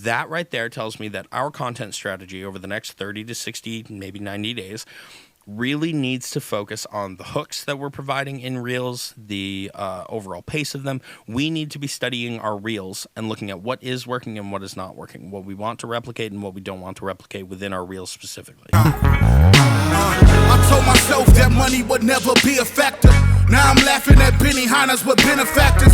that right there tells me that our content strategy over the next 30 to 60, maybe 90 days really needs to focus on the hooks that we're providing in Reels, the overall pace of them. We need to be studying our Reels and looking at what is working and what is not working, what we want to replicate and what we don't want to replicate within our Reels specifically. I told myself that money would never be a factor. Now I'm laughing at Benihana's with benefactors.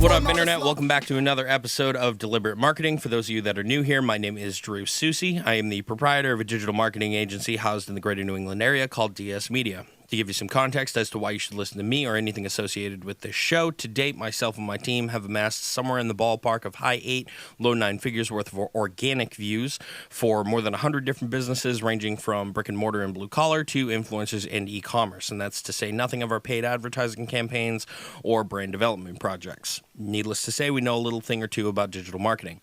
What up, Internet? Welcome back to another episode of Deliberate Marketing. For those of you that are new here, my name is Drew Susi. I am the proprietor of a digital marketing agency housed in the greater New England area called DS Media. To give you some context as to why you should listen to me or anything associated with this show, to date, myself and my team have amassed somewhere in the ballpark of high 8, low 9 figures worth of organic views for more than 100 different businesses, ranging from brick and mortar and blue collar to influencers and e-commerce. And that's to say nothing of our paid advertising campaigns or brand development projects. Needless to say, we know a little thing or two about digital marketing.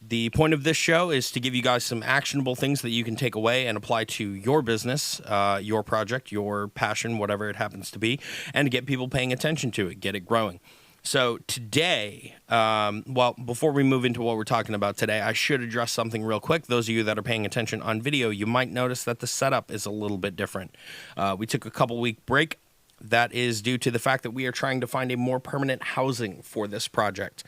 The point of this show is to give you guys some actionable things that you can take away and apply to your business, your project, your passion, whatever it happens to be, and to get people paying attention to it, get it growing. So today, before we move into what we're talking about today, I should address something real quick. Those of you that are paying attention on video, you might notice that the setup is a little bit different. We took a couple-week break. That is due to the fact that we are trying to find a more permanent housing for this project.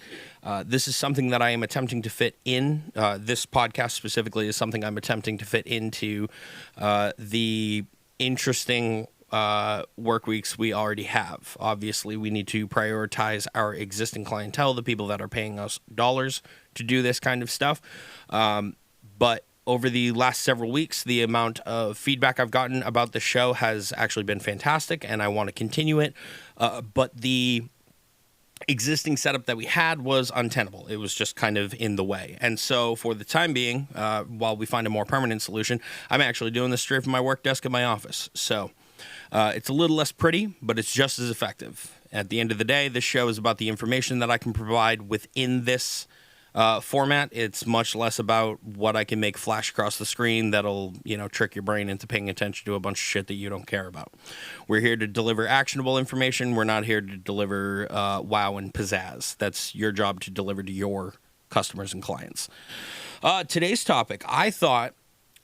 This is something that I am attempting to fit in. This podcast specifically is something I'm attempting to fit into the interesting work weeks we already have. Obviously, we need to prioritize our existing clientele, the people that are paying us dollars to do this kind of stuff. But over the last several weeks, the amount of feedback I've gotten about the show has actually been fantastic, and I want to continue it. But the existing setup that we had was untenable. It was just kind of in the way. And so for the time being, while we find a more permanent solution, I'm actually doing this straight from my work desk at my office. So it's a little less pretty, but it's just as effective. At the end of the day, this show is about the information that I can provide within this format. It's much less about what I can make flash across the screen that'll, trick your brain into paying attention to a bunch of shit that you don't care about. We're here to deliver actionable information. We're not here to deliver wow and pizzazz. That's your job to deliver to your customers and clients. Today's topic, I thought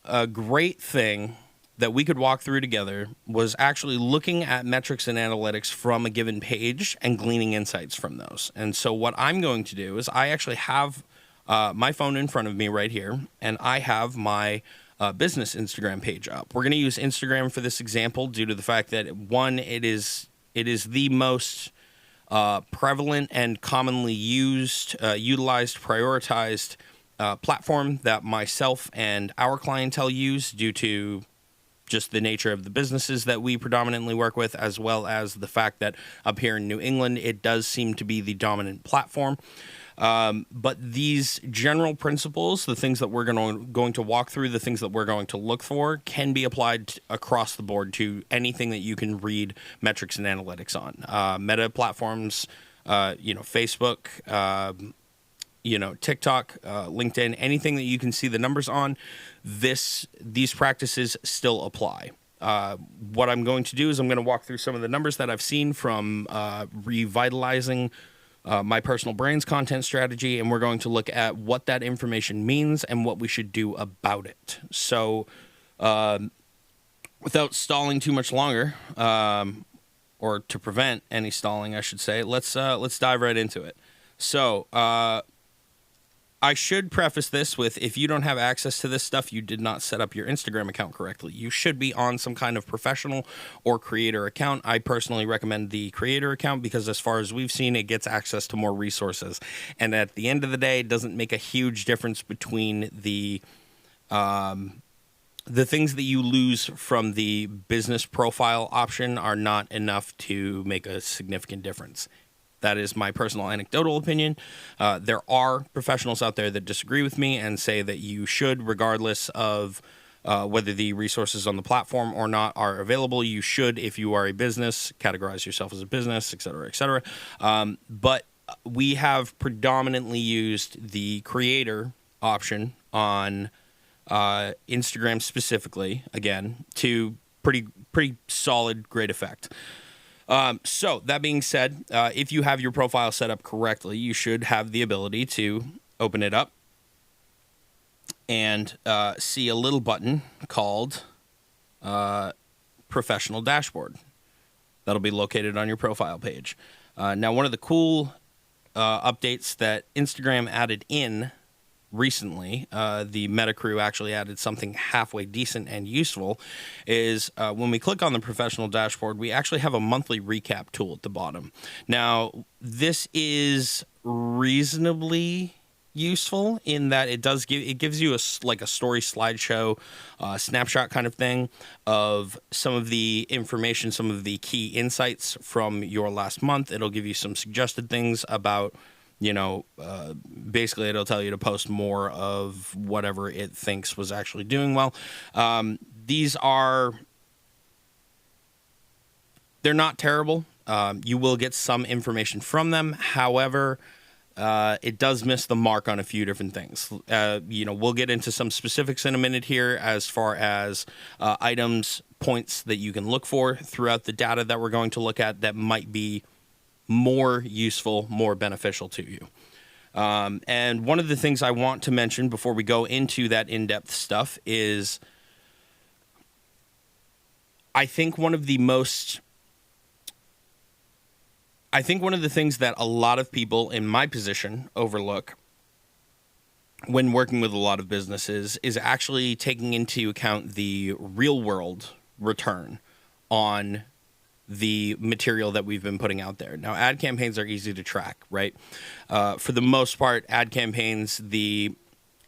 a great thing that we could walk through together was actually looking at metrics and analytics from a given page and gleaning insights from those. And so what I'm going to do is I actually have my phone in front of me right here, and I have my business Instagram page up. We're going to use Instagram for this example due to the fact that, one, it is the most prevalent and commonly used, utilized, prioritized platform that myself and our clientele use due to just the nature of the businesses that we predominantly work with, as well as the fact that up here in New England, it does seem to be the dominant platform. But these general principles, the things that we're going to walk through, the things that we're going to look for, can be applied across the board to anything that you can read metrics and analytics on. Meta platforms, Facebook, TikTok, LinkedIn, anything that you can see the numbers on, these practices still apply. What I'm going to do is I'm going to walk through some of the numbers that I've seen from revitalizing my personal brand's content strategy, and we're going to look at what that information means and what we should do about it. So without stalling too much longer, or to prevent any stalling, I should say, let's dive right into it. So I should preface this with, if you don't have access to this stuff, you did not set up your Instagram account correctly. You should be on some kind of professional or creator account. I personally recommend the creator account because, as far as we've seen, it gets access to more resources. And at the end of the day, it doesn't make a huge difference between the things that you lose from the business profile option are not enough to make a significant difference. That is my personal anecdotal opinion. There are professionals out there that disagree with me and say that you should, regardless of whether the resources on the platform or not are available, you should, if you are a business, categorize yourself as a business, et cetera, et cetera. But we have predominantly used the creator option on Instagram specifically, again, to pretty solid, great effect. So that being said, if you have your profile set up correctly, you should have the ability to open it up, and see a little button called Professional Dashboard. That'll be located on your profile page. Now, one of the cool updates that Instagram added in recently, the Meta crew actually added something halfway decent and useful, is when we click on the Professional Dashboard, we actually have a monthly recap tool at the bottom. Now, this is reasonably useful in that it gives you a story slideshow, snapshot kind of thing of some of the information, some of the key insights from your last month. It'll give you some suggested things about, basically it'll tell you to post more of whatever it thinks was actually doing well. They're not terrible. You will get some information from them. However, it does miss the mark on a few different things. We'll get into some specifics in a minute here as far as items, points that you can look for throughout the data that we're going to look at that might be more useful, more beneficial to you. And one of the things I want to mention before we go into that in-depth stuff is I think one of the things that a lot of people in my position overlook when working with a lot of businesses is actually taking into account the real world return on the material that we've been putting out there. Now, ad campaigns are easy to track, right? For the most part, ad campaigns, the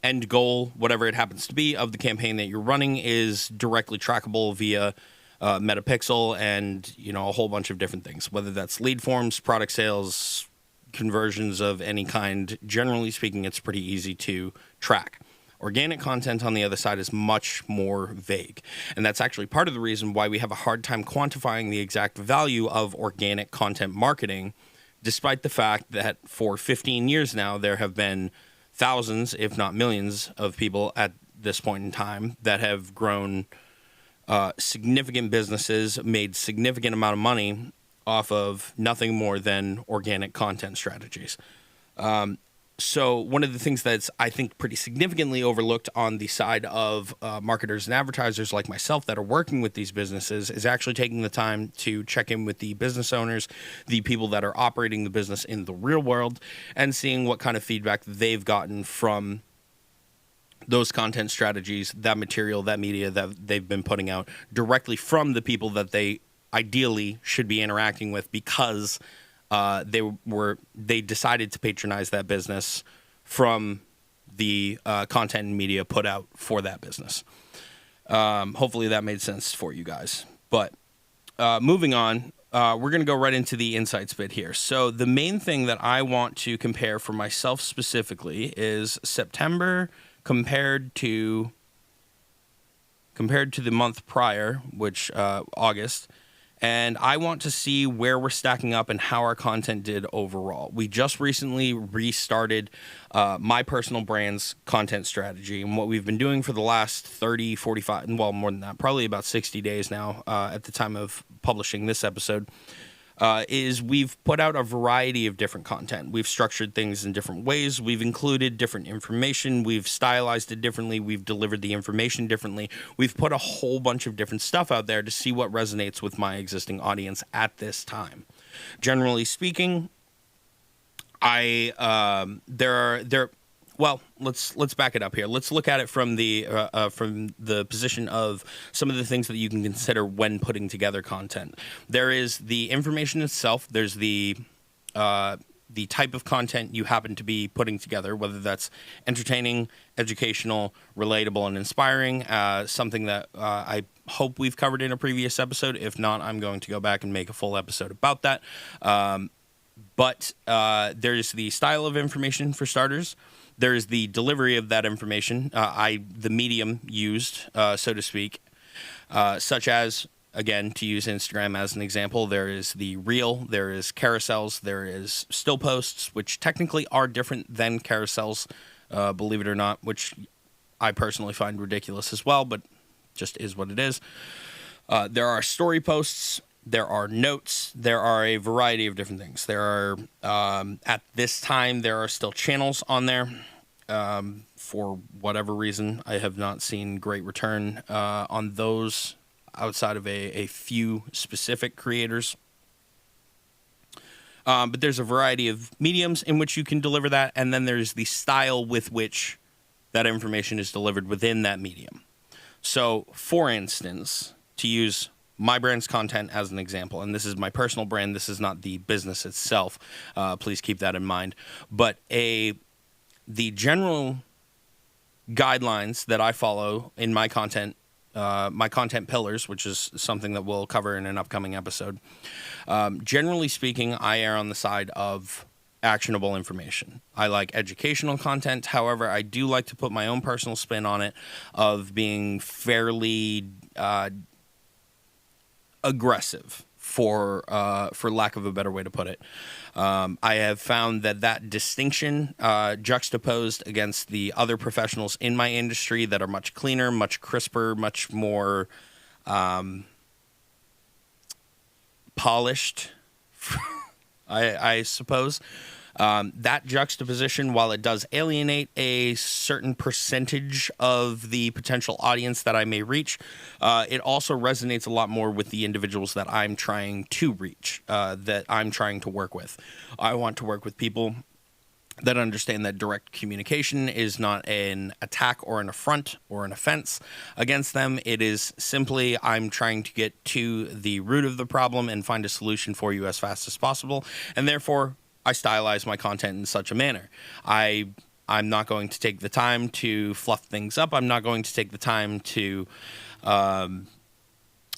end goal, whatever it happens to be, of the campaign that you're running is directly trackable via Metapixel and, a whole bunch of different things, whether that's lead forms, product sales, conversions of any kind. Generally speaking, it's pretty easy to track. Organic content, on the other side, is much more vague. And that's actually part of the reason why we have a hard time quantifying the exact value of organic content marketing, despite the fact that for 15 years now, there have been thousands, if not millions, of people at this point in time that have grown significant businesses, made significant amount of money off of nothing more than organic content strategies. So one of the things that's, I think, pretty significantly overlooked on the side of marketers and advertisers like myself that are working with these businesses is actually taking the time to check in with the business owners, the people that are operating the business in the real world, and seeing what kind of feedback they've gotten from those content strategies, that material, that media that they've been putting out directly from the people that they ideally should be interacting with, because they decided to patronize that business from the content and media put out for that business. Hopefully that made sense for you guys. But moving on, we're going to go right into the insights bit here. So the main thing that I want to compare for myself specifically is September compared to the month prior, which August. And I want to see where we're stacking up and how our content did overall. We just recently restarted my personal brand's content strategy. And what we've been doing for the last 30, 45, well, more than that, probably about 60 days now at the time of publishing this episode, is we've put out a variety of different content. We've structured things in different ways. We've included different information. We've stylized it differently. We've delivered the information differently. We've put a whole bunch of different stuff out there to see what resonates with my existing audience at this time. Generally speaking, well, let's back it up here. Let's look at it from the position of some of the things that you can consider when putting together content. There is the information itself. There's the type of content you happen to be putting together, whether that's entertaining, educational, relatable, and inspiring. Something that I hope we've covered in a previous episode. If not, I'm going to go back and make a full episode about that. But there's the style of information for starters. There's the delivery of that information, the medium used, so to speak, such as, again, to use Instagram as an example, there is the reel, there is carousels, there is still posts, which technically are different than carousels, believe it or not, which I personally find ridiculous as well, but just is what it is. There are story posts. There are notes. There are a variety of different things. There are, at this time, there are still channels on there. For whatever reason, I have not seen great return on those outside of a few specific creators. But there's a variety of mediums in which you can deliver that, and then there's the style with which that information is delivered within that medium. So, for instance, to use my brand's content as an example, and this is my personal brand, this is not the business itself, please keep that in mind, but the general guidelines that I follow in my content pillars, which is something that we'll cover in an upcoming episode. Generally speaking, I err on the side of actionable information. I like educational content. However, I do like to put my own personal spin on it of being fairly aggressive, for lack of a better way to put it. I have found that distinction juxtaposed against the other professionals in my industry that are much cleaner, much crisper, much more polished, I suppose. That juxtaposition, while it does alienate a certain percentage of the potential audience that I may reach, it also resonates a lot more with the individuals that I'm trying to reach, that I'm trying to work with. I want to work with people that understand that direct communication is not an attack or an affront or an offense against them. It is simply, I'm trying to get to the root of the problem and find a solution for you as fast as possible, and therefore I stylize my content in such a manner. I'm not going to take the time to fluff things up. I'm not going to take the time to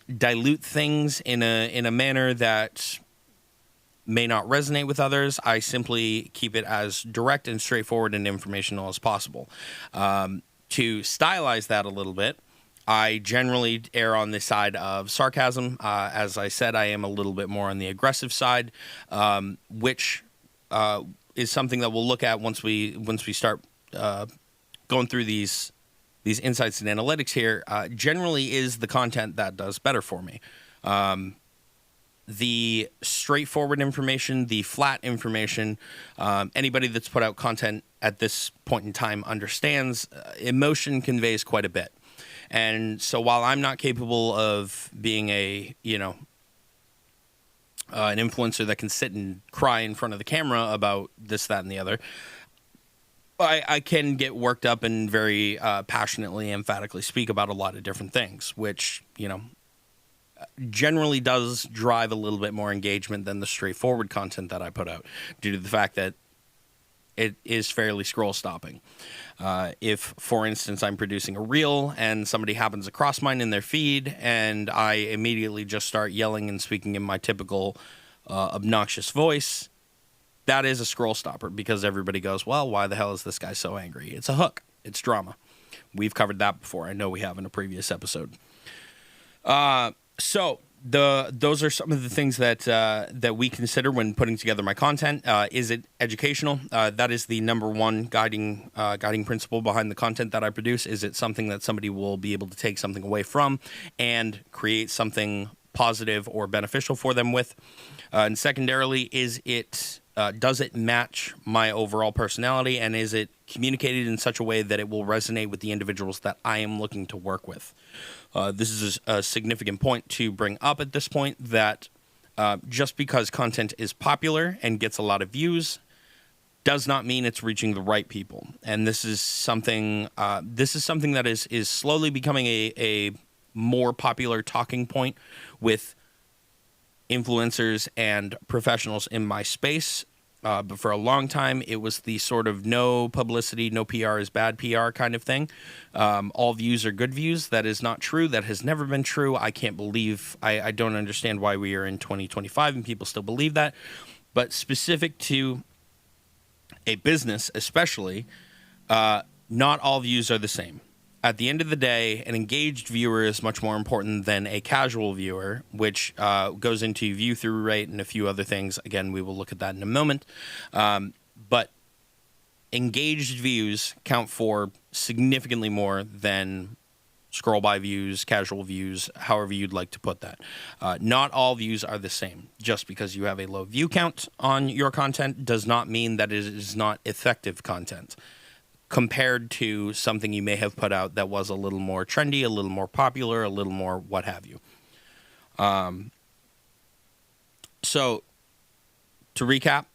dilute things in a manner that may not resonate with others. I simply keep it as direct and straightforward and informational as possible. To stylize that a little bit, I generally err on the side of sarcasm. As I said, I am a little bit more on the aggressive side, which is something that we'll look at once we start going through these insights and analytics here. Generally is the content that does better for me. The straightforward information, the flat information, anybody that's put out content at this point in time understands emotion conveys quite a bit. And so while I'm not capable of being an influencer that can sit and cry in front of the camera about this, that, and the other, I can get worked up and very passionately, emphatically speak about a lot of different things, which, generally does drive a little bit more engagement than the straightforward content that I put out, due to the fact that it is fairly scroll stopping. If, for instance, I'm producing a reel and somebody happens across mine in their feed and I immediately just start yelling and speaking in my typical obnoxious voice, that is a scroll stopper, because everybody goes, well, why the hell is this guy so angry? It's a hook. It's drama. We've covered that before. I know we have in a previous episode. So those are some of the things that we consider when putting together my content. Is it educational? That is the number one guiding principle behind the content that I produce. Is it something that somebody will be able to take something away from and create something positive or beneficial for them with? And secondarily, does it match my overall personality, and is it communicated in such a way that it will resonate with the individuals that I am looking to work with? This is a significant point to bring up at this point, that just because content is popular and gets a lot of views does not mean it's reaching the right people. And this is something that is slowly becoming a more popular talking point with influencers and professionals in my space. But for a long time, it was the sort of no publicity, no PR is bad PR kind of thing. All views are good views. That is not true. That has never been true. I can't believe, I don't understand why we are in 2025 and people still believe that. But specific to a business especially, not all views are the same. At the end of the day, an engaged viewer is much more important than a casual viewer, which goes into view-through rate and a few other things. Again, we will look at that in a moment. But engaged views count for significantly more than scroll-by views, casual views, however you'd like to put that. Not all views are the same. Just because you have a low view count on your content does not mean that it is not effective content. compared to something you may have put out that was a little more trendy, a little more popular, a little more what have you. So, to recap,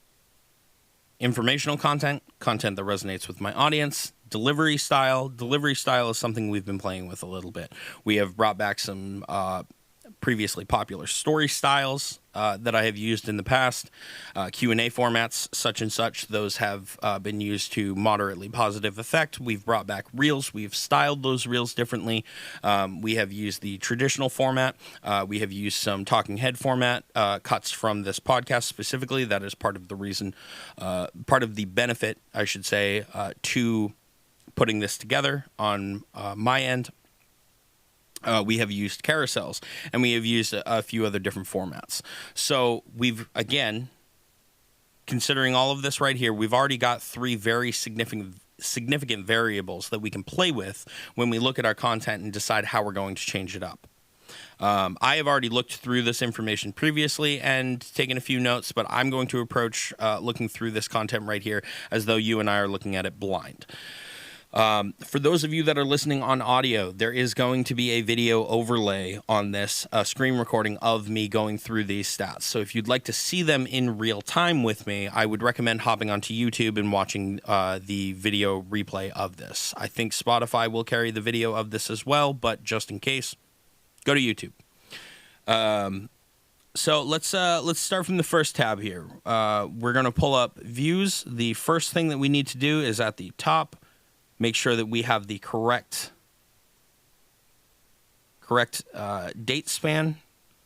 informational content, content that resonates with my audience, delivery style. Delivery style is something we've been playing with a little bit. We have brought back some previously popular story styles that I have used in the past. Q&A formats, such and such, those have been used to moderately positive effect. We've brought back reels. We've styled those reels differently. We have used the traditional format. We have used some talking head format cuts from this podcast specifically. That is part of the reason, part of the benefit, I should say, to putting this together on my end. We have used carousels, and we have used a few other different formats. So we've, again, considering all of this right here, we've already got 3 very significant variables that we can play with when we look at our content and decide how we're going to change it up. I have already looked through this information previously and taken a few notes, but I'm going to approach looking through this content right here as though you and I are looking at it blind. For those of you that are listening on audio, there is going to be a video overlay on this screen recording of me going through these stats. So if you'd like to see them in real time with me, I would recommend hopping onto YouTube and watching the video replay of this. I think Spotify will carry the video of this as well, but just in case, go to YouTube. So let's start from the first tab here. We're going to pull up views. The first thing that we need to do is at the top, make sure that we have the correct date span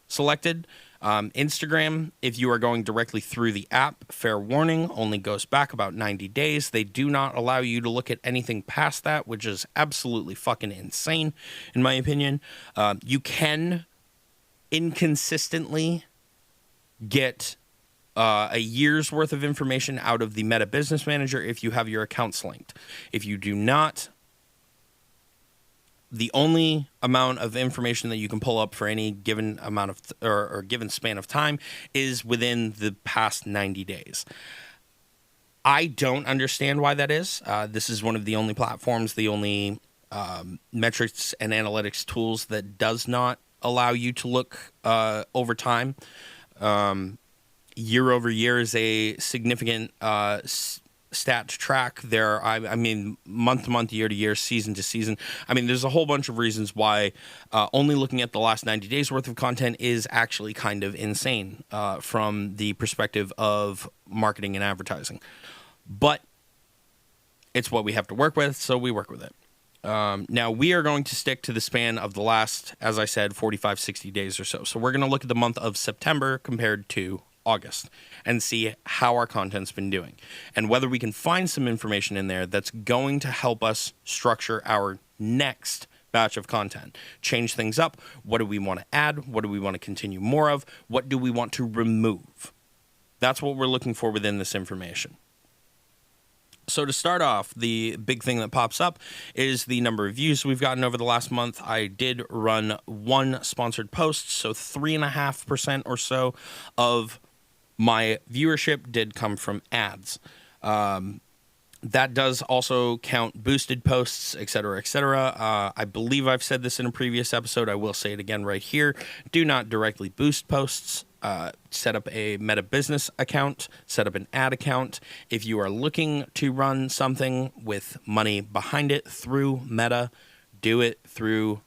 selected. Instagram, if you are going directly through the app, fair warning, only goes back about 90 days. They do not allow you to look at anything past that, which is absolutely fucking insane, in my opinion. You can inconsistently get a year's worth of information out of the Meta Business Manager if you have your accounts linked. If you do not, the only amount of information that you can pull up for any given amount of or given span of time is within the past 90 days. I don't understand why that is. This is one of the only platforms, the only metrics and analytics tools that does not allow you to look over time. Year over year is a significant stat to track. I mean, month to month, year to year, season to season. I mean, there's a whole bunch of reasons why only looking at the last 90 days worth of content is actually kind of insane from the perspective of marketing and advertising. But it's what we have to work with, so we work with it. Now, we are going to stick to the span of the last, as I said, 45, 60 days or so. So we're going to look at the month of September compared to August and see how our content's been doing and whether we can find some information in there that's going to help us structure our next batch of content. Change things up. What do we want to add? What do we want to continue more of? What do we want to remove? That's what we're looking for within this information. So to start off, the big thing that pops up is the number of views we've gotten over the last month. I did run 1 sponsored post, so 3.5% or so of my viewership did come from ads. That does also count boosted posts, etc., etc. I believe I've said this in a previous episode. I will say it again right here. Do not directly boost posts. Set up a Meta Business account. Set up an ad account. If you are looking to run something with money behind it through Meta, do it through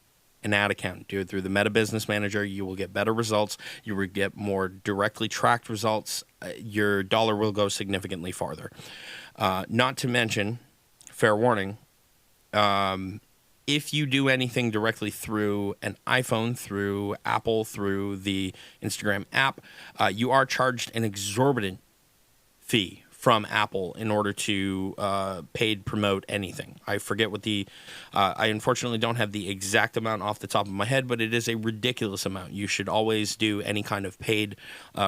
an ad account. Do it through the Meta Business Manager. You will get better results. You will get more directly tracked results. Your dollar will go significantly farther. Not to mention, fair warning, if you do anything directly through an iPhone, through Apple, through the Instagram app, you are charged an exorbitant fee from Apple in order to paid promote anything. I forget what I unfortunately don't have the exact amount off the top of my head, but it is a ridiculous amount. You should always do any kind of paid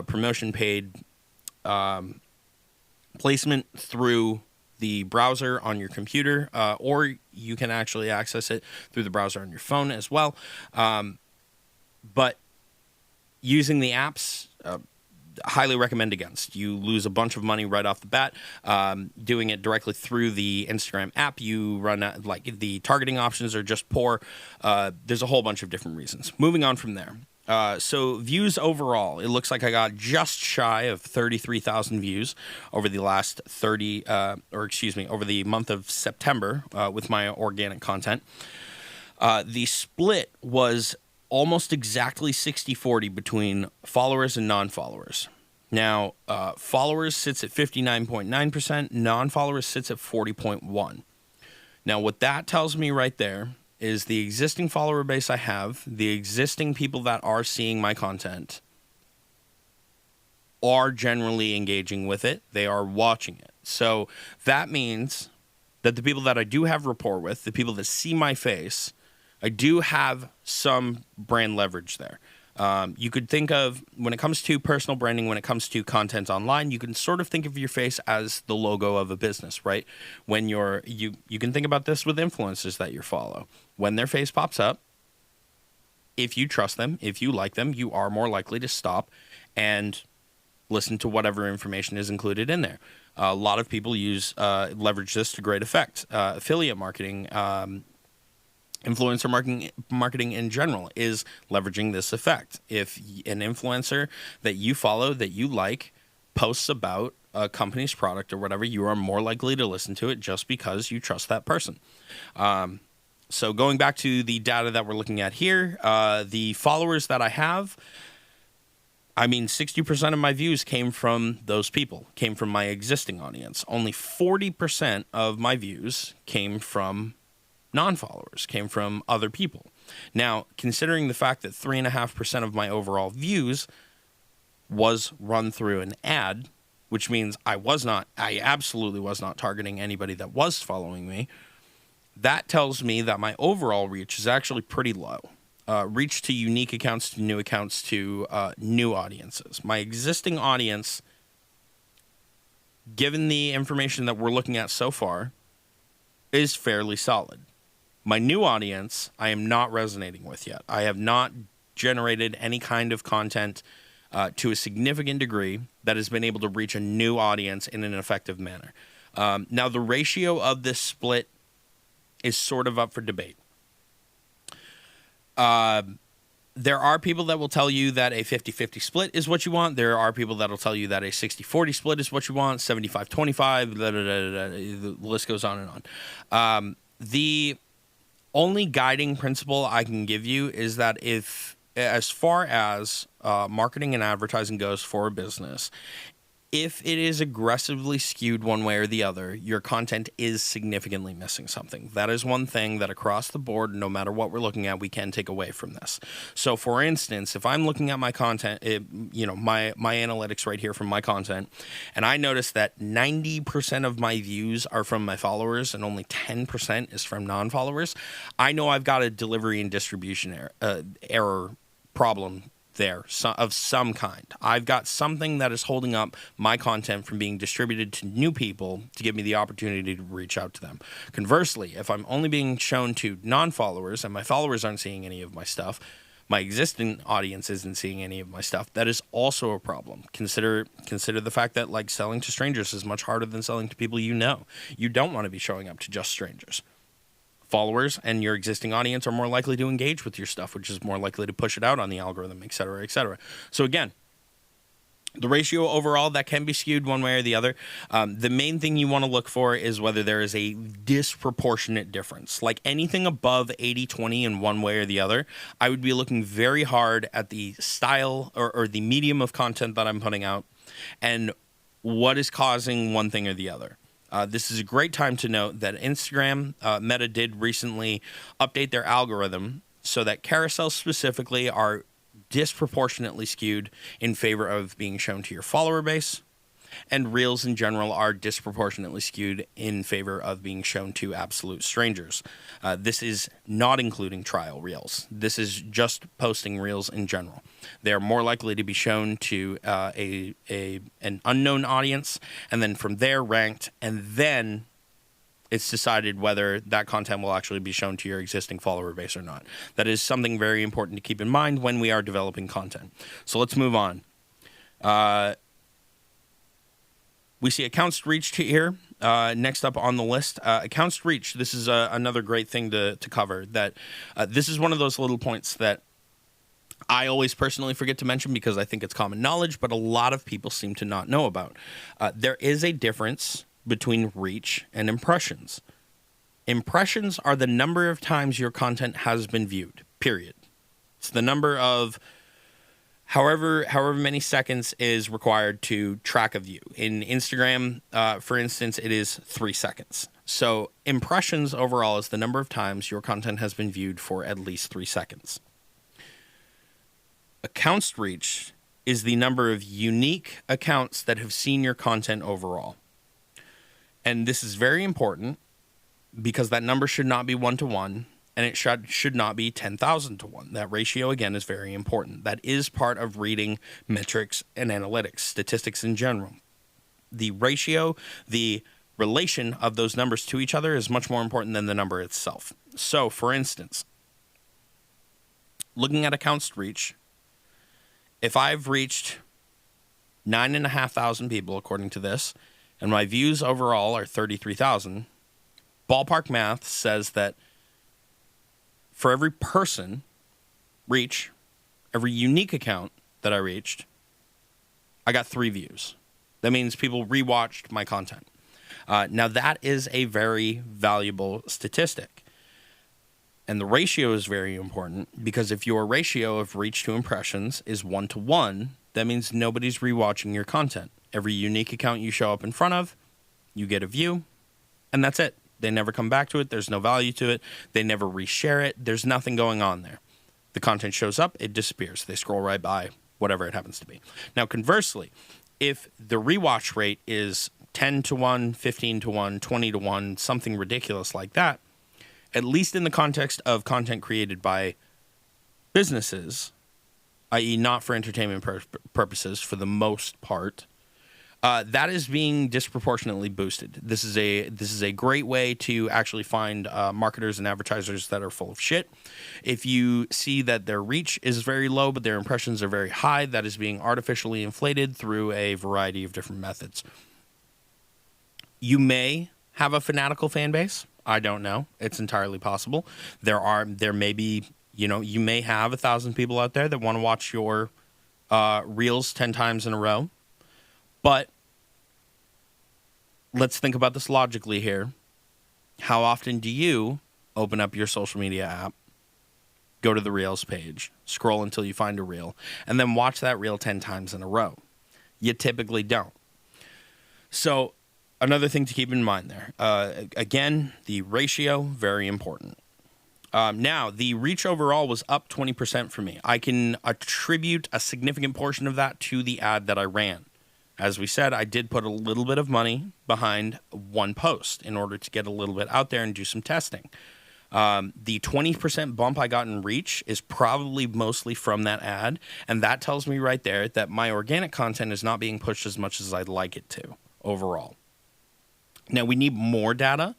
promotion, paid placement through the browser on your computer, or you can actually access it through the browser on your phone as well. But using the apps, highly recommend against. You lose a bunch of money right off the bat. Doing it directly through the Instagram app, you run like the targeting options are just poor. There's a whole bunch of different reasons. Moving on from there. So views overall, it looks like I got just shy of 33,000 views over the last over the month of September with my organic content. The split was almost exactly 60-40 between followers and non-followers. Now, followers sits at 59.9%, non-followers sits at 40.1%. Now, what that tells me right there is the existing follower base I have, the existing people that are seeing my content are generally engaging with it. They are watching it. So that means that the people that I do have rapport with, the people that see my face, I do have some brand leverage there. You could think of, when it comes to personal branding, when it comes to content online, you can sort of think of your face as the logo of a business, right? When you can think about this with influencers that you follow. When their face pops up, if you trust them, if you like them, you are more likely to stop and listen to whatever information is included in there. A lot of people leverage this to great effect. Affiliate marketing, influencer marketing in general is leveraging this effect. If an influencer that you follow, that you like, posts about a company's product or whatever, you are more likely to listen to it just because you trust that person. So going back to the data that we're looking at here, the followers that I have, 60% of my views came from those people, came from my existing audience. Only 40% of my views came from non-followers, came from other people. Now, considering the fact that 3.5% of my overall views was run through an ad, which means I absolutely was not targeting anybody that was following me, that tells me that my overall reach is actually pretty low. Reach to unique accounts, to new accounts, to new audiences. My existing audience, given the information that we're looking at so far, is fairly solid. My new audience, I am not resonating with yet. I have not generated any kind of content to a significant degree that has been able to reach a new audience in an effective manner. Now, the ratio of this split is sort of up for debate. There are people that will tell you that a 50-50 split is what you want. There are people that will tell you that a 60-40 split is what you want, 75-25, the list goes on and on. The only guiding principle I can give you is that as far as marketing and advertising goes for a business, if it is aggressively skewed one way or the other, your content is significantly missing something. That is one thing that across the board, no matter what we're looking at, we can take away from this. So for instance, if I'm looking at my content, my analytics right here from my content, and I notice that 90% of my views are from my followers and only 10% is from non-followers, I know I've got a delivery and distribution error problem there of some kind. I've got something that is holding up my content from being distributed to new people to give me the opportunity to reach out to them. Conversely, if I'm only being shown to non-followers and my followers aren't seeing any of my stuff, my existing audience isn't seeing any of my stuff, that is also a problem. Consider the fact that selling to strangers is much harder than selling to people you know. You don't want to be showing up to just strangers. Followers and your existing audience are more likely to engage with your stuff, which is more likely to push it out on the algorithm, et cetera, et cetera. So again, the ratio overall, that can be skewed one way or the other. The main thing you want to look for is whether there is a disproportionate difference. Like anything above 80-20 in one way or the other, I would be looking very hard at the style or the medium of content that I'm putting out and what is causing one thing or the other. This is a great time to note that Instagram, Meta did recently update their algorithm so that carousels specifically are disproportionately skewed in favor of being shown to your follower base, and Reels in general are disproportionately skewed in favor of being shown to absolute strangers. This is not including trial Reels. This is just posting Reels in general. They are more likely to be shown to an unknown audience, and then from there ranked, and then it's decided whether that content will actually be shown to your existing follower base or not. That is something very important to keep in mind when we are developing content. So let's move on. We see accounts reached here. Next up on the list, accounts reached. This is another great thing to cover. That this is one of those little points that I always personally forget to mention because I think it's common knowledge, but a lot of people seem to not know about. There is a difference between reach and impressions. Impressions are the number of times your content has been viewed, period. It's the number of however many seconds is required to track a view. In Instagram, for instance, it is 3 seconds. So impressions overall is the number of times your content has been viewed for at least 3 seconds. Accounts reached is the number of unique accounts that have seen your content overall. And this is very important because that number should not be 1-to-1, and it should not be 10,000 to 1. That ratio, again, is very important. That is part of reading metrics and analytics, statistics in general. The ratio, the relation of those numbers to each other is much more important than the number itself. So, for instance, looking at accounts reach, if I've reached 9,500 people, according to this, and my views overall are 33,000, ballpark math says that for every person reach, every unique account that I reached, I got 3 views. That means people rewatched my content. Now, that is a very valuable statistic. And the ratio is very important because if your ratio of reach to impressions is 1-to-1, that means nobody's rewatching your content. Every unique account you show up in front of, you get a view, and that's it. They never come back to it. There's no value to it. They never reshare it. There's nothing going on there. The content shows up, it disappears. They scroll right by, whatever it happens to be. Now, conversely, if the rewatch rate is 10-to-1, 15-to-1, 20-to-1, something ridiculous like that, at least in the context of content created by businesses, i.e. not for entertainment purposes for the most part, that is being disproportionately boosted. This is a great way to actually find marketers and advertisers that are full of shit. If you see that their reach is very low, but their impressions are very high, that is being artificially inflated through a variety of different methods. You may have a fanatical fan base. I don't know. It's entirely possible. There may be, you may have 1,000 people out there that want to watch your reels 10 times in a row. But let's think about this logically here. How often do you open up your social media app, go to the Reels page, scroll until you find a reel, and then watch that reel 10 times in a row? You typically don't. So another thing to keep in mind there. Again, the ratio, very important. Now, the reach overall was up 20% for me. I can attribute a significant portion of that to the ad that I ran. As we said, I did put a little bit of money behind one post in order to get a little bit out there and do some testing. The 20% bump I got in reach is probably mostly from that ad, and that tells me right there that my organic content is not being pushed as much as I'd like it to overall. Now, we need more data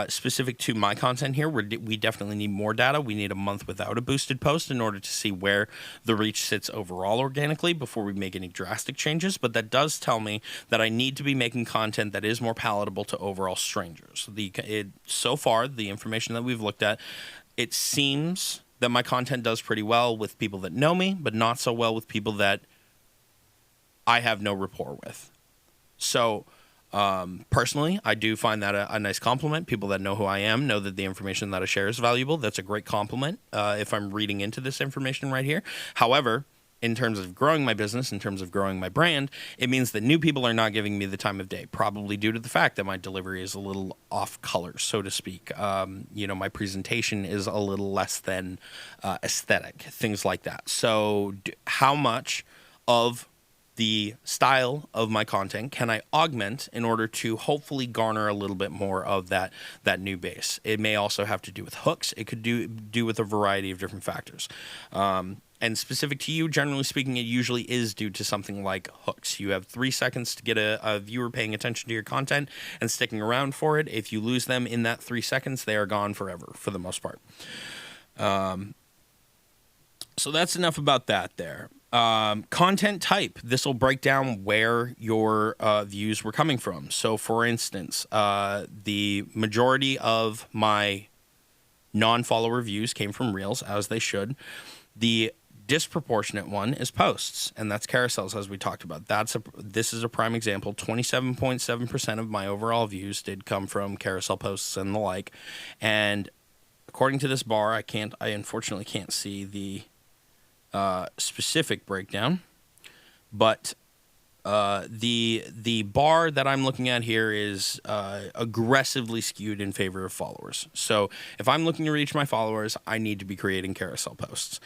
specific to my content here. We definitely need more data. We need a month without a boosted post in order to see where the reach sits overall organically before we make any drastic changes. But that does tell me that I need to be making content that is more palatable to overall strangers. So far, the information that we've looked at, it seems that my content does pretty well with people that know me, but not so well with people that I have no rapport with. So personally, I do find that a nice compliment. People that know who I am know that the information that I share is valuable. That's a great compliment if I'm reading into this information right here. However, in terms of growing my business, in terms of growing my brand, it means that new people are not giving me the time of day, probably due to the fact that my delivery is a little off color, so to speak. My presentation is a little less than aesthetic, things like that. So how much of the style of my content can I augment in order to hopefully garner a little bit more of that new base? It may also have to do with hooks. It could do with a variety of different factors. And specific to you, generally speaking, it usually is due to something like hooks. You have 3 seconds to get a viewer paying attention to your content and sticking around for it. If you lose them in that 3 seconds, they are gone forever for the most part. So that's enough about that there. Content type. This will break down where your views were coming from. So, for instance, the majority of my non-follower views came from Reels, as they should. The disproportionate one is posts, and that's carousels, as we talked about. This is a prime example. 27.7% of my overall views did come from carousel posts and the like. And according to this bar, I unfortunately can't see the specific breakdown, but the bar that I'm looking at here is aggressively skewed in favor of followers. So if I'm looking to reach my followers, I need to be creating carousel posts.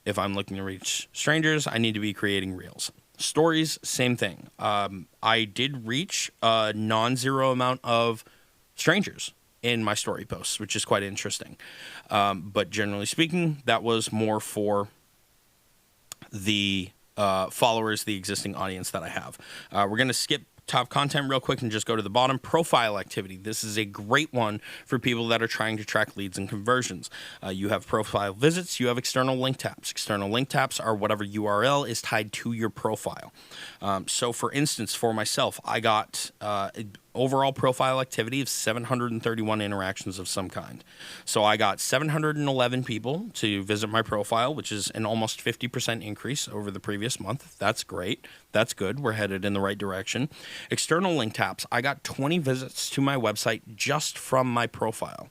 If I'm looking to reach strangers, I need to be creating reels. Stories, same thing. I did reach a non-zero amount of strangers in my story posts, which is quite interesting. But generally speaking, that was more for the followers, the existing audience that I have. We're going to skip top content real quick and just go to the bottom. Profile activity. This is a great one for people that are trying to track leads and conversions. You have profile visits, you have external link taps. External link taps are whatever URL is tied to your profile. So for instance, for myself, I got overall profile activity of 731 interactions of some kind. So I got 711 people to visit my profile, which is an almost 50% increase over the previous month. That's great. That's good. We're headed in the right direction. External link taps. I got 20 visits to my website just from my profile.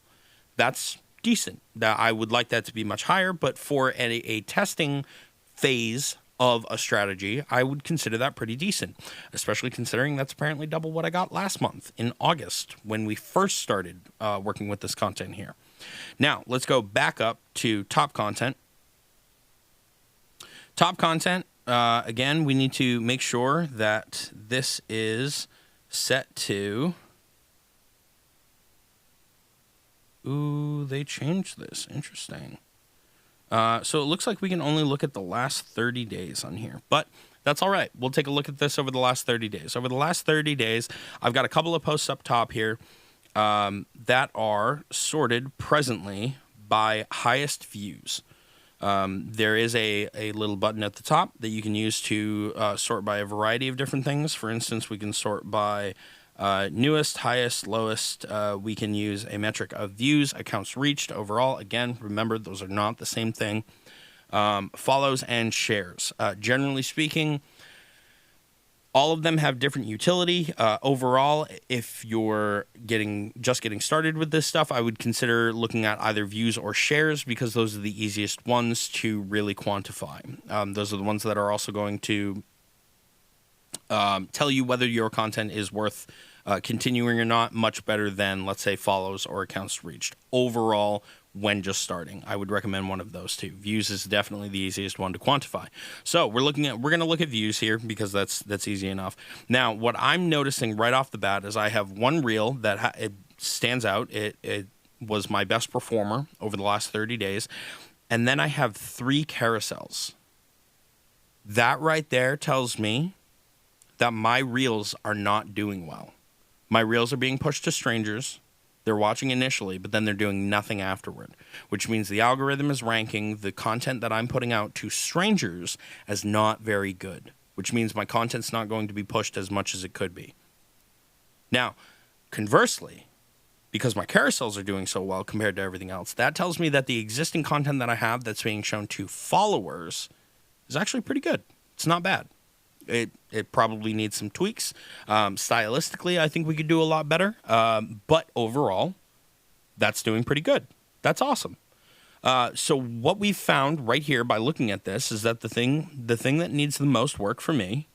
That's decent. I would like that to be much higher, but for a testing phase of a strategy, I would consider that pretty decent, especially considering that's apparently double what I got last month in August when we first started working with this content here. Now, let's go back up to top content. Top content, again, we need to make sure that this is set to... Ooh, they changed this. Interesting. So it looks like we can only look at the last 30 days on here, but that's all right. We'll take a look at this over the last 30 days. Over the last 30 days, I've got a couple of posts up top here that are sorted presently by highest views. There is a little button at the top that you can use to sort by a variety of different things. For instance, we can sort by newest, highest, lowest. We can use a metric of views, accounts reached overall. Again, remember, those are not the same thing. Follows and shares. Generally speaking, all of them have different utility. Overall, if you're just getting started with this stuff, I would consider looking at either views or shares because those are the easiest ones to really quantify. Those are the ones that are also going to tell you whether your content is worth continuing or not, much better than, let's say, follows or accounts reached. Overall, when just starting, I would recommend one of those two. Views is definitely the easiest one to quantify. So we're going to look at views here because that's easy enough. Now, what I'm noticing right off the bat is I have one reel that it stands out. It was my best performer over the last 30 days. And then I have 3 carousels. That right there tells me that my reels are not doing well. My reels are being pushed to strangers. They're watching initially, but then they're doing nothing afterward, which means the algorithm is ranking the content that I'm putting out to strangers as not very good, which means my content's not going to be pushed as much as it could be. Now, conversely, because my carousels are doing so well compared to everything else, that tells me that the existing content that I have that's being shown to followers is actually pretty good. It's not bad. It probably needs some tweaks. Stylistically, I think we could do a lot better. But overall, that's doing pretty good. That's awesome. So what we've found right here by looking at this is that the thing that needs the most work for me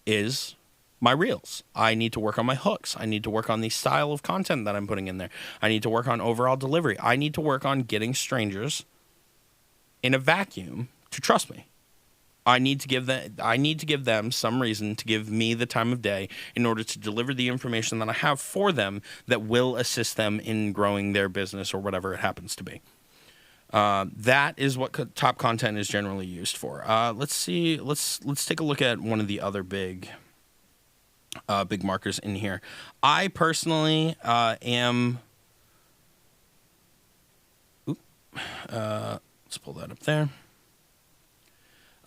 is my reels. I need to work on my hooks. I need to work on the style of content that I'm putting in there. I need to work on overall delivery. I need to work on getting strangers in a vacuum to trust me. I need to give them some reason to give me the time of day in order to deliver the information that I have for them that will assist them in growing their business or whatever it happens to be. That is what top content is generally used for. Let's see. Let's take a look at one of the other big markers in here. I personally am. Let's pull that up there.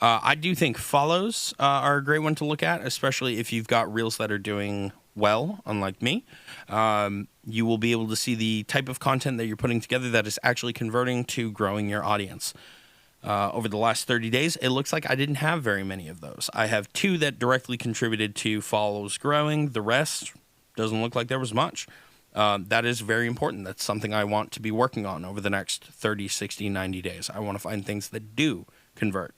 I do think follows are a great one to look at, especially if you've got reels that are doing well, unlike me. You will be able to see the type of content that you're putting together that is actually converting to growing your audience. Over the last 30 days, it looks like I didn't have very many of those. I have 2 that directly contributed to follows growing. The rest doesn't look like there was much. That is very important. That's something I want to be working on over the next 30, 60, 90 days. I want to find things that do convert.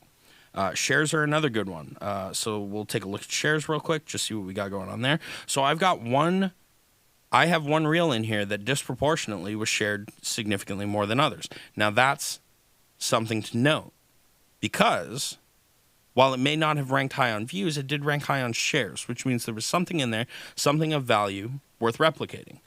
Shares are another good one. So we'll take a look at shares real quick, just see what we got going on there. So I have one reel in here that disproportionately was shared significantly more than others. Now that's something to note, because while it may not have ranked high on views, it did rank high on shares, which means there was something in there, something of value worth replicating.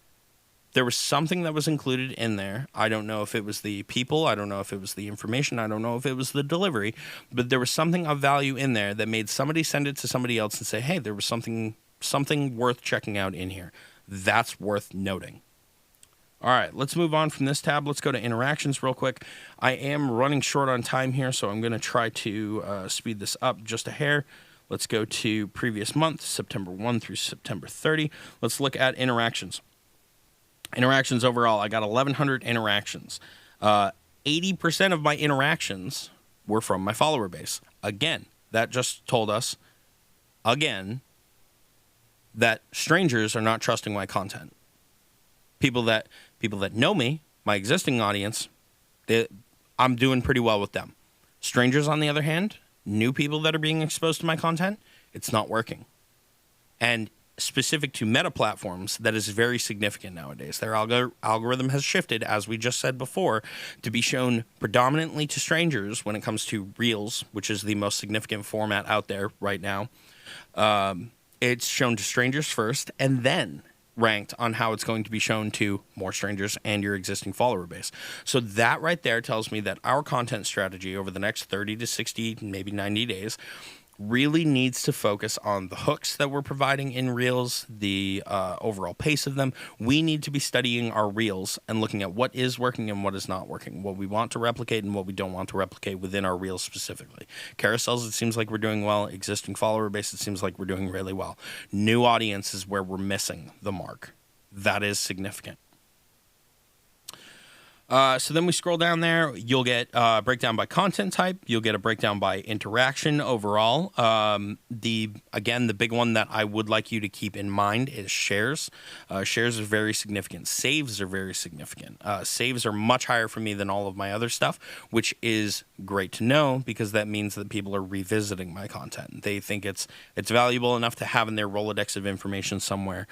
There was something that was included in there. I don't know if it was the people. I don't know if it was the information. I don't know if it was the delivery. But there was something of value in there that made somebody send it to somebody else and say, hey, there was something worth checking out in here. That's worth noting. All right, let's move on from this tab. Let's go to interactions real quick. I am running short on time here, so I'm going to try to speed this up just a hair. Let's go to previous month, September 1 through September 30. Let's look at interactions. Interactions overall, I got 1,100 interactions. 80% of my interactions were from my follower base. Again, that just told us, again, that strangers are not trusting my content. People that know me, my existing audience, I'm doing pretty well with them. Strangers, on the other hand, new people that are being exposed to my content, it's not working. And specific to meta platforms, that is very significant nowadays. Their algorithm has shifted, as we just said before, to be shown predominantly to strangers when it comes to Reels, which is the most significant format out there right now. It's shown to strangers first, and then ranked on how it's going to be shown to more strangers and your existing follower base. So that right there tells me that our content strategy over the next 30 to 60, maybe 90 days really needs to focus on the hooks that we're providing in Reels, the overall pace of them. We need to be studying our Reels and looking at what is working and what is not working, what we want to replicate and what we don't want to replicate within our Reels specifically. Carousels, it seems like we're doing well. Existing follower base, it seems like we're doing really well. New audience is where we're missing the mark. That is significant. So then we scroll down there, you'll get a breakdown by content type. You'll get a breakdown by interaction overall. The big one that I would like you to keep in mind is shares. Shares are very significant. Saves are very significant. Saves are much higher for me than all of my other stuff, which is great to know because that means that people are revisiting my content. They think it's valuable enough to have in their Rolodex of information somewhere.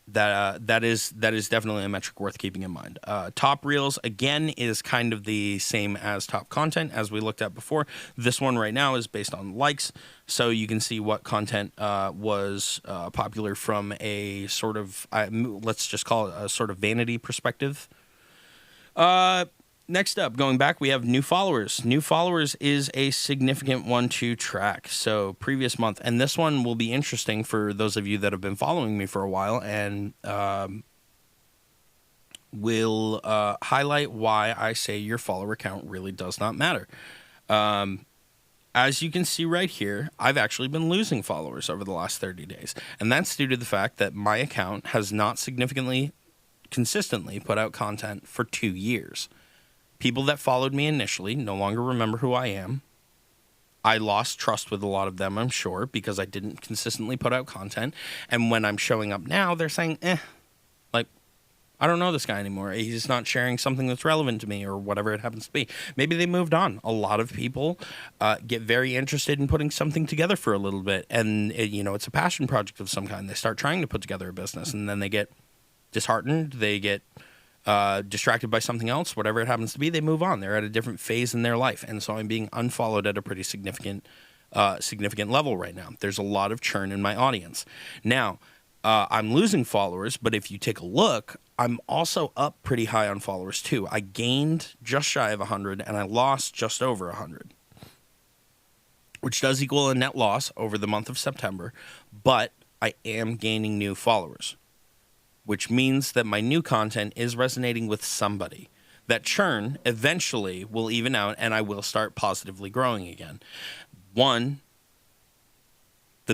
That is definitely a metric worth keeping in mind. Top Reels, again, is kind of the same as top content as we looked at before. This one right now is based on likes, so you can see what content was popular from a sort of, let's just call it a sort of vanity perspective. Next up, going back, we have new followers. New followers is a significant one to track. So previous month, and this one will be interesting for those of you that have been following me for a while, and will highlight why I say your follower count really does not matter. As you can see right here, I've actually been losing followers over the last 30 days. And that's due to the fact that my account has not consistently put out content for 2 years. People that followed me initially no longer remember who I am. I lost trust with a lot of them, I'm sure, because I didn't consistently put out content. And when I'm showing up now, they're saying, I don't know this guy anymore. He's not sharing something that's relevant to me or whatever it happens to be. Maybe they moved on. A lot of people get very interested in putting something together for a little bit. And, it's a passion project of some kind. They start trying to put together a business, and then they get disheartened. They get distracted by something else, whatever it happens to be, they move on. They're at a different phase in their life. And so I'm being unfollowed at a pretty significant level right now. There's a lot of churn in my audience. Now, I'm losing followers, but if you take a look, I'm also up pretty high on followers too. I gained just shy of 100 and I lost just over 100, which does equal a net loss over the month of September, but I am gaining new followers, which means that my new content is resonating with somebody. that churn eventually will even out and I will start positively growing again. The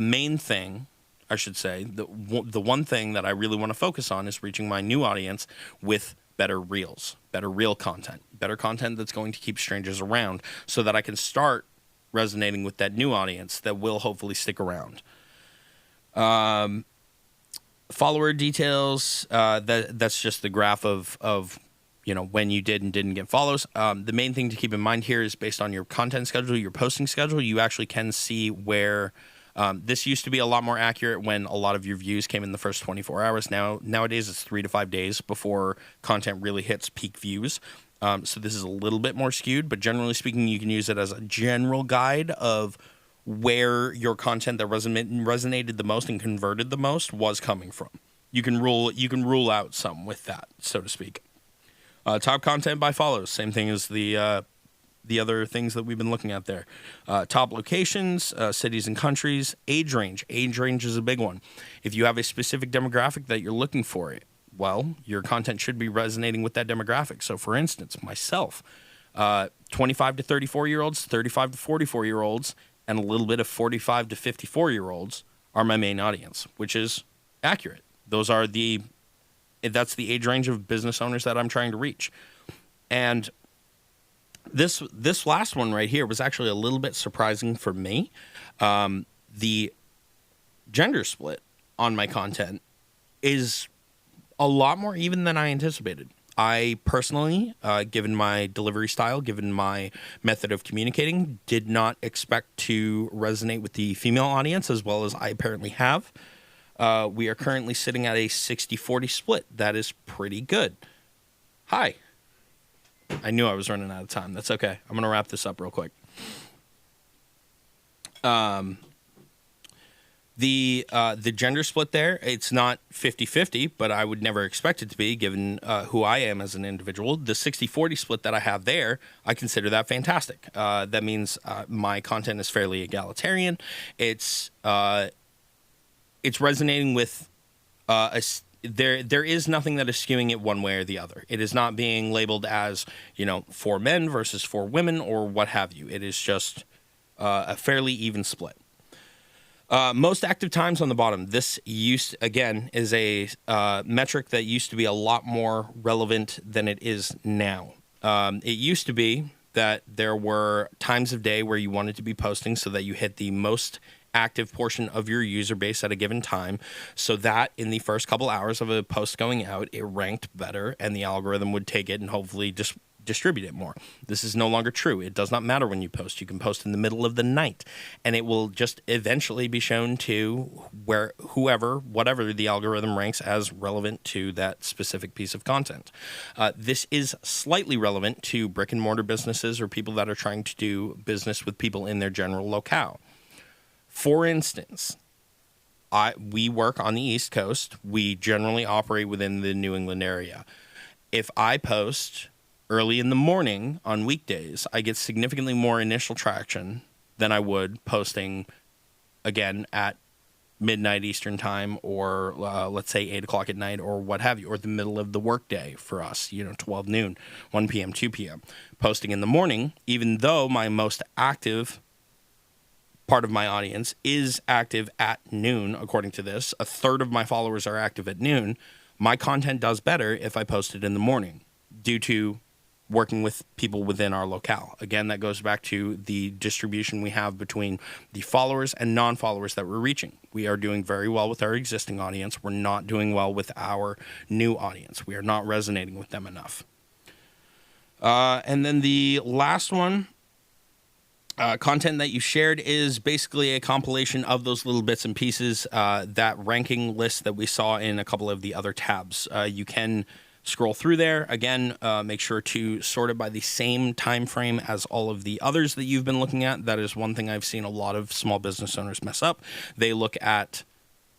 main thing, I should say, the one thing that I really want to focus on is reaching my new audience with better reels, better reel content, better content that's going to keep strangers around so that I can start resonating with that new audience that will hopefully stick around. Follower details, that's just the graph of when you did and didn't get follows. The main thing to keep in mind here is based on your content schedule, your posting schedule, you actually can see where this used to be a lot more accurate when a lot of your views came in the first 24 hours. Nowadays, it's 3 to 5 days before content really hits peak views. So this is a little bit more skewed, but generally speaking, you can use it as a general guide of where your content that resonated the most and converted the most was coming from. You can rule out some with that, so to speak. Top content by follows, same thing as the other things that we've been looking at there. Top locations, cities and countries, age range. Age range is a big one. If you have a specific demographic that you're looking for, well, your content should be resonating with that demographic. So, for instance, myself, 25 to 34-year-olds, 35 to 44-year-olds, and a little bit of 45 to 54-year-olds are my main audience, which is accurate. That's the age range of business owners that I'm trying to reach. And this last one right here was actually a little bit surprising for me. The gender split on my content is a lot more even than I anticipated. I personally, given my delivery style, given my method of communicating, did not expect to resonate with the female audience as well as I apparently have. We are currently sitting at a 60-40 split. That is pretty good. Hi. I knew I was running out of time. That's okay. I'm going to wrap this up real quick. The gender split there, it's not 50-50, but I would never expect it to be given who I am as an individual. The 60-40 split that I have there, I consider that fantastic. That means my content is fairly egalitarian. It's resonating with there is nothing that is skewing it one way or the other. It is not being labeled as, for men versus for women or what have you. It is just a fairly even split. Most active times on the bottom. This is a metric that used to be a lot more relevant than it is now. It used to be that there were times of day where you wanted to be posting so that you hit the most active portion of your user base at a given time, so that in the first couple hours of a post going out, it ranked better and the algorithm would take it and hopefully just distribute it more. This is no longer true. It does not matter when you post. You can post in the middle of the night and it will just eventually be shown to whatever the algorithm ranks as relevant to that specific piece of content. This is slightly relevant to brick and mortar businesses or people that are trying to do business with people in their general locale. For instance, we work on the East Coast. We generally operate within the New England area. If I post early in the morning on weekdays, I get significantly more initial traction than I would posting, again, at midnight Eastern time or let's say 8 o'clock at night or what have you, or the middle of the workday for us, 12 noon, 1 p.m., 2 p.m. Posting in the morning, even though my most active part of my audience is active at noon, according to this. A third of my followers are active at noon. My content does better if I post it in the morning due to working with people within our locale. Again, that goes back to the distribution we have between the followers and non-followers that we're reaching. We are doing very well with our existing audience. We're not doing well with our new audience. We are not resonating with them enough. And then the last one, content that you shared is basically a compilation of those little bits and pieces, that ranking list that we saw in a couple of the other tabs. You can scroll through there. Again, make sure to sort it by the same time frame as all of the others that you've been looking at. That is one thing I've seen a lot of small business owners mess up. They look at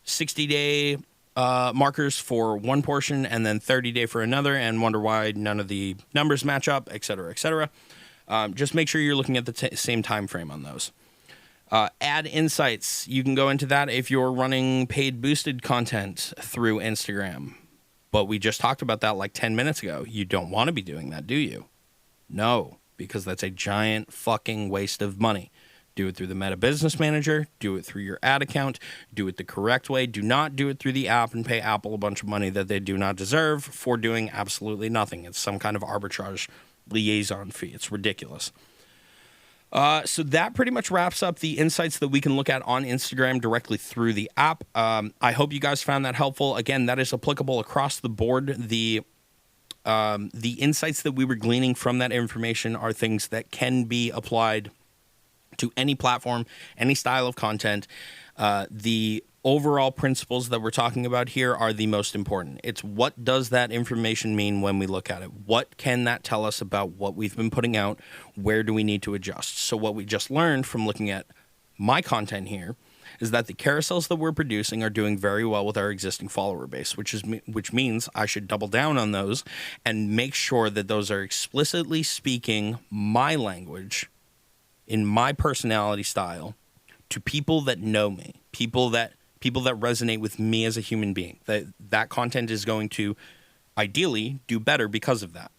60-day markers for one portion and then 30-day for another and wonder why none of the numbers match up, et cetera, et cetera. Just make sure you're looking at the same time frame on those. Ad insights. You can go into that if you're running paid boosted content through Instagram. But we just talked about that like 10 minutes ago. You don't want to be doing that, do you? No, because that's a giant fucking waste of money. Do it through the Meta Business Manager. Do it through your ad account. Do it the correct way. Do not do it through the app and pay Apple a bunch of money that they do not deserve for doing absolutely nothing. It's some kind of arbitrage liaison fee. It's ridiculous. So that pretty much wraps up the insights that we can look at on Instagram directly through the app. I hope you guys found that helpful. Again, that is applicable across the board. The insights that we were gleaning from that information are things that can be applied to any platform, any style of content. The overall principles that we're talking about here are the most important. It's what does that information mean when we look at it? What can that tell us about what we've been putting out? Where do we need to adjust? So what we just learned from looking at my content here is that the carousels that we're producing are doing very well with our existing follower base, which means I should double down on those and make sure that those are explicitly speaking my language in my personality style to people that know me, people that resonate with me as a human being. That content is going to ideally do better because of that.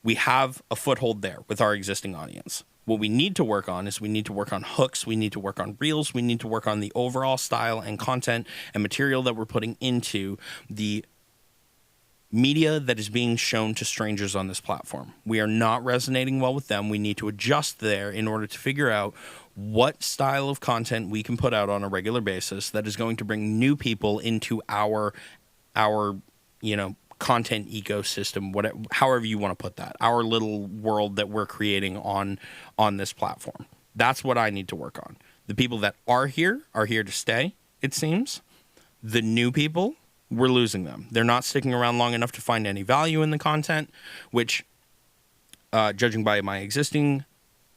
We have a foothold there with our existing audience. What we need to work on is we need to work on hooks, we need to work on reels, we need to work on the overall style and content and material that we're putting into the media that is being shown to strangers on this platform. We are not resonating well with them. We need to adjust there in order to figure out what style of content we can put out on a regular basis that is going to bring new people into our content ecosystem, whatever, however you want to put that, our little world that we're creating on this platform. That's what I need to work on. The people that are here to stay, it seems. The new people, we're losing them. They're not sticking around long enough to find any value in the content, which, judging by my existing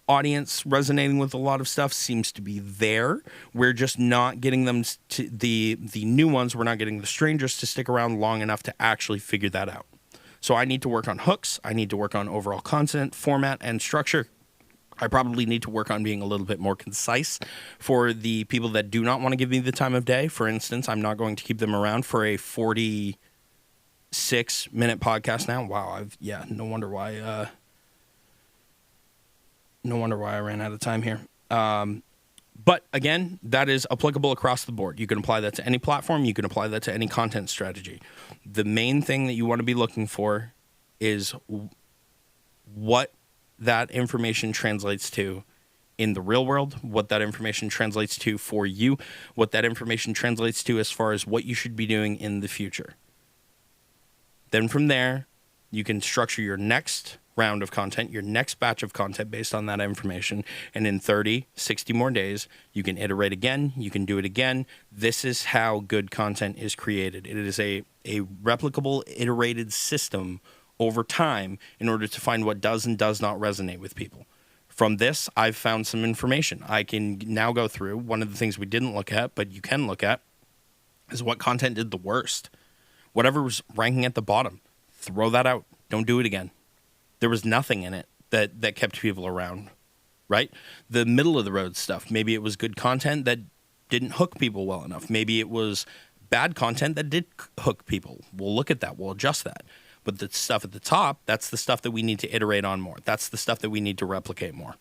audience resonating with a lot of stuff, seems to be there. We're just not getting them to the new ones. We're not getting the strangers to stick around long enough to actually figure that out. So I need to work on hooks. I need to work on overall content, format, and structure. I probably need to work on being a little bit more concise for the people that do not want to give me the time of day. For instance, I'm not going to keep them around for a 46-minute podcast now. Wow, no wonder why I ran out of time here. But again, that is applicable across the board. You can apply that to any platform. You can apply that to any content strategy. The main thing that you want to be looking for is what that information translates to in the real world, what that information translates to for you, what that information translates to as far as what you should be doing in the future. Then from there, you can structure your next round of content, your next batch of content based on that information. And in 30, 60 more days, you can iterate again. You can do it again. This is how good content is created. It is a replicable, iterated system over time in order to find what does and does not resonate with people. From this, I've found some information. I can now go through. One of the things we didn't look at, but you can look at, is what content did the worst. Whatever was ranking at the bottom, throw that out. Don't do it again. There was nothing in it that kept people around, right? The middle of the road stuff, maybe it was good content that didn't hook people well enough. Maybe it was bad content that did hook people. We'll look at that. We'll adjust that. But the stuff at the top, that's the stuff that we need to iterate on more. That's the stuff that we need to replicate more.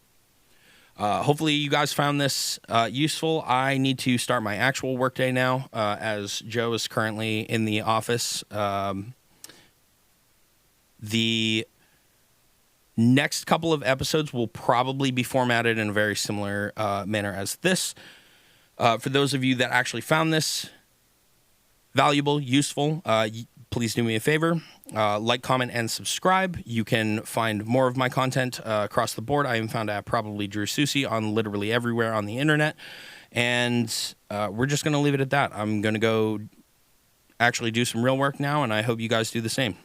Hopefully you guys found this useful. I need to start my actual workday now, as Joe is currently in the office. The next couple of episodes will probably be formatted in a very similar manner as this. For those of you that actually found this valuable, useful, please do me a favor. Like, comment, and subscribe. You can find more of my content across the board. I am found at probably Drew Susi on literally everywhere on the internet. And we're just going to leave it at that. I'm going to go actually do some real work now, and I hope you guys do the same.